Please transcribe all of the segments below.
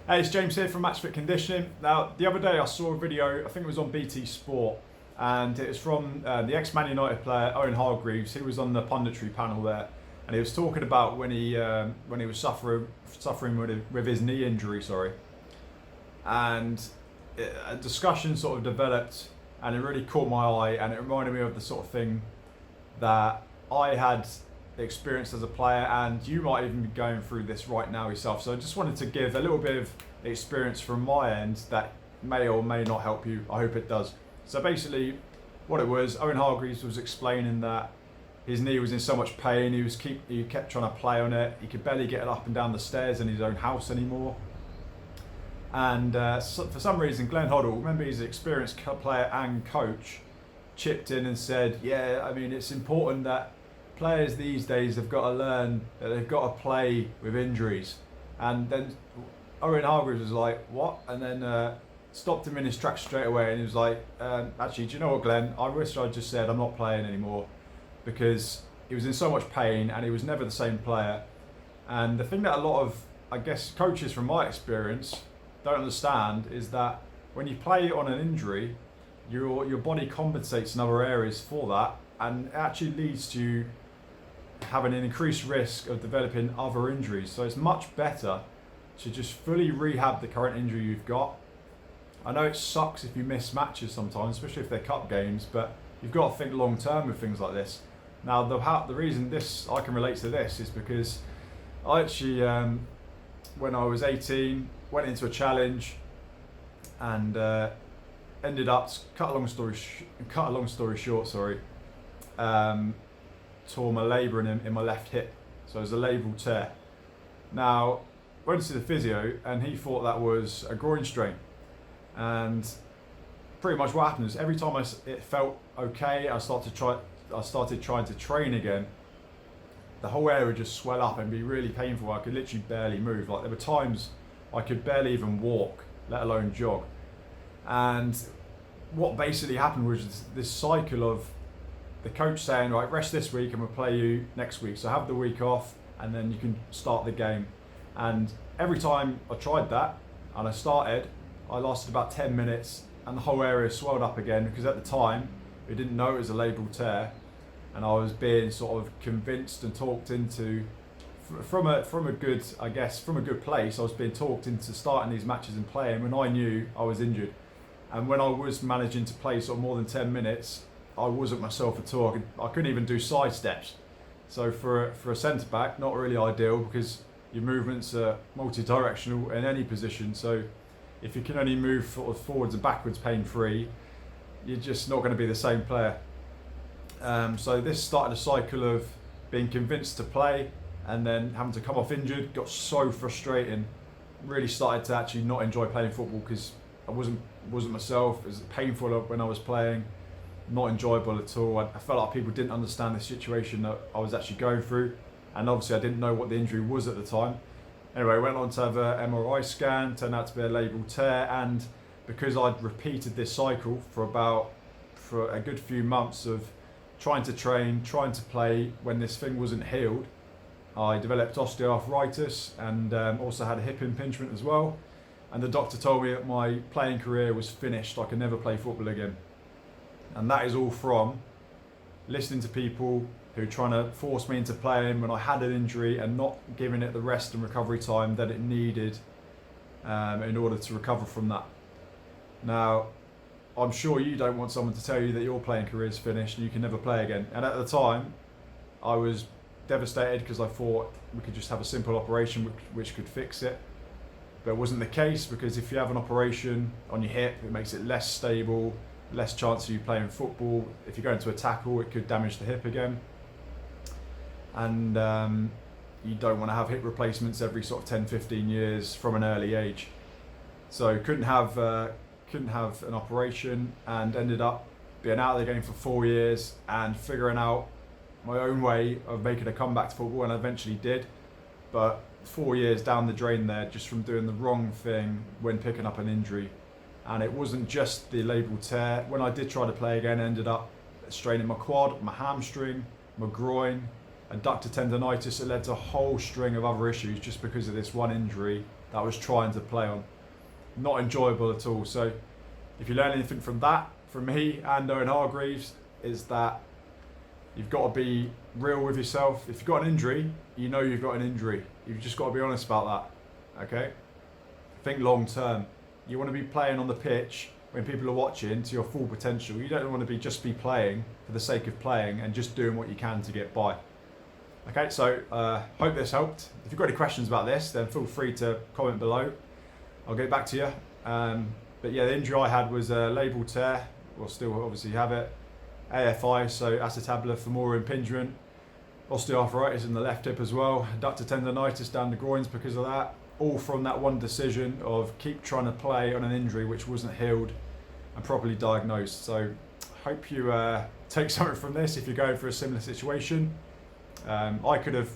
Hey, it's James here from Match Fit Conditioning. Now, the other day I saw a video, I think it was on BT Sport, and it was from the ex-Man United player Owen Hargreaves. He was on the punditry panel there, and he was talking about when he was suffering with his knee injury, and a discussion sort of developed, and it really caught my eye, and it reminded me of the sort of thing that I had experienced as a player, and you might even be going through this right now yourself. So I just wanted to give a little bit of experience from my end that may or may not help you. I hope it does. So basically what it was, Owen Hargreaves was explaining that his knee was in so much pain, he kept trying to play on it, he could barely get it up and down the stairs in his own house anymore. And so for some reason Glenn Hoddle, remember he's an experienced player and coach, chipped in and said, yeah, I mean, it's important that players these days have got to learn that they've got to play with injuries. And then Owen Hargreaves was like, what? And then stopped him in his tracks straight away, and he was like, actually, do you know what, Glenn? I wish I just said I'm not playing anymore, because he was in so much pain and he was never the same player. And the thing that a lot of, I guess, coaches from my experience don't understand is that when you play on an injury, your body compensates in other areas for that, and it actually leads to having an increased risk of developing other injuries. So it's much better to just fully rehab the current injury you've got. I know it sucks if you miss matches sometimes, especially if they're cup games, but you've got to think long term with things like this. Now, the reason I can relate to this is because I actually, when I was 18, went into a challenge and ended up, cut a long story short, tore my labrum in my left hip. So it was a labral tear. Now, went to the physio and he thought that was a groin strain. And pretty much what happened is every time it felt okay, I started trying to train again, the whole area would just swell up and be really painful. I could literally barely move. Like, there were times I could barely even walk, let alone jog. And what basically happened was this cycle of the coach saying, right, rest this week and we'll play you next week. So have the week off and then you can start the game. And every time I tried that and I lasted about 10 minutes and the whole area swelled up again, because at the time we didn't know it was a labral tear, and I was being sort of convinced and talked into, from a good place, I was being talked into starting these matches and playing when I knew I was injured. And when I was managing to play sort of more than 10 minutes, I wasn't myself at all. I couldn't even do side steps. So for a centre back, not really ideal, because your movements are multi-directional in any position. So if you can only move sort of forwards and backwards pain-free, you're just not going to be the same player. So this started a cycle of being convinced to play and then having to come off injured. Got so frustrating. Really started to actually not enjoy playing football because I wasn't myself. It was painful when I was playing. Not enjoyable at all. I felt like people didn't understand the situation that I was actually going through, and obviously I didn't know what the injury was at the time. Anyway, I went on to have an MRI scan, turned out to be a labral tear, and because I'd repeated this cycle for a good few months of trying to train, trying to play when this thing wasn't healed, I developed osteoarthritis and also had a hip impingement as well. And the doctor told me that my playing career was finished. I could never play football again. And that is all from listening to people who are trying to force me into playing when I had an injury and not giving it the rest and recovery time that it needed in order to recover from that. Now, I'm sure you don't want someone to tell you that your playing career is finished and you can never play again. And at the time, I was devastated because I thought we could just have a simple operation which could fix it. But it wasn't the case, because if you have an operation on your hip, it makes it less stable, less chance of you playing football. If you go into a tackle, it could damage the hip again. And you don't want to have hip replacements every sort of 10-15 years from an early age. So couldn't have an operation, and ended up being out of the game for 4 years and figuring out my own way of making a comeback to football, and I eventually did. But 4 years down the drain there, just from doing the wrong thing when picking up an injury. And it wasn't just the labral tear. When I did try to play again, I ended up straining my quad, my hamstring, my groin, adductor tendonitis. It led to a whole string of other issues just because of this one injury that I was trying to play on. Not enjoyable at all. So if you learn anything from that, from me and Owen Hargreaves, is that you've got to be real with yourself. If you've got an injury, you know you've got an injury. You've just got to be honest about that, okay? Think long term. You want to be playing on the pitch when people are watching to your full potential. You don't want to just be playing for the sake of playing and just doing what you can to get by. Okay, so hope this helped. If you've got any questions about this, then feel free to comment below. I'll get back to you. But yeah, the injury I had was a labral tear. We'll still obviously have it. AFI, so acetabular femoral impingement. Osteoarthritis in the left hip as well. Adductor tendonitis down the groins because of that. All from that one decision of keep trying to play on an injury which wasn't healed and properly diagnosed. So hope you take something from this if you're going for a similar situation. I could have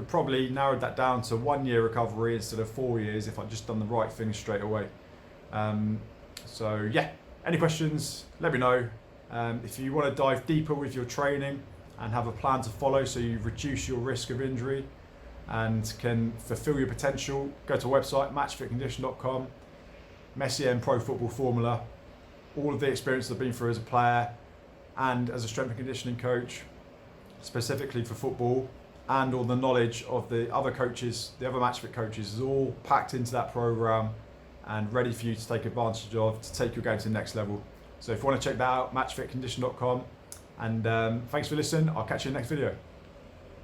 probably narrowed that down to 1 year recovery instead of 4 years if I'd just done the right thing straight away. So yeah, any questions, let me know. If you want to dive deeper with your training and have a plan to follow so you reduce your risk of injury and can fulfill your potential, go to our website, matchfitcondition.com, Messier and Pro Football Formula, all of the experience I've been through as a player and as a strength and conditioning coach, specifically for football, and all the knowledge of the other coaches, the other MatchFit coaches, is all packed into that program and ready for you to take advantage of to take your game to the next level. So if you want to check that out, matchfitcondition.com. And thanks for listening. I'll catch you in the next video.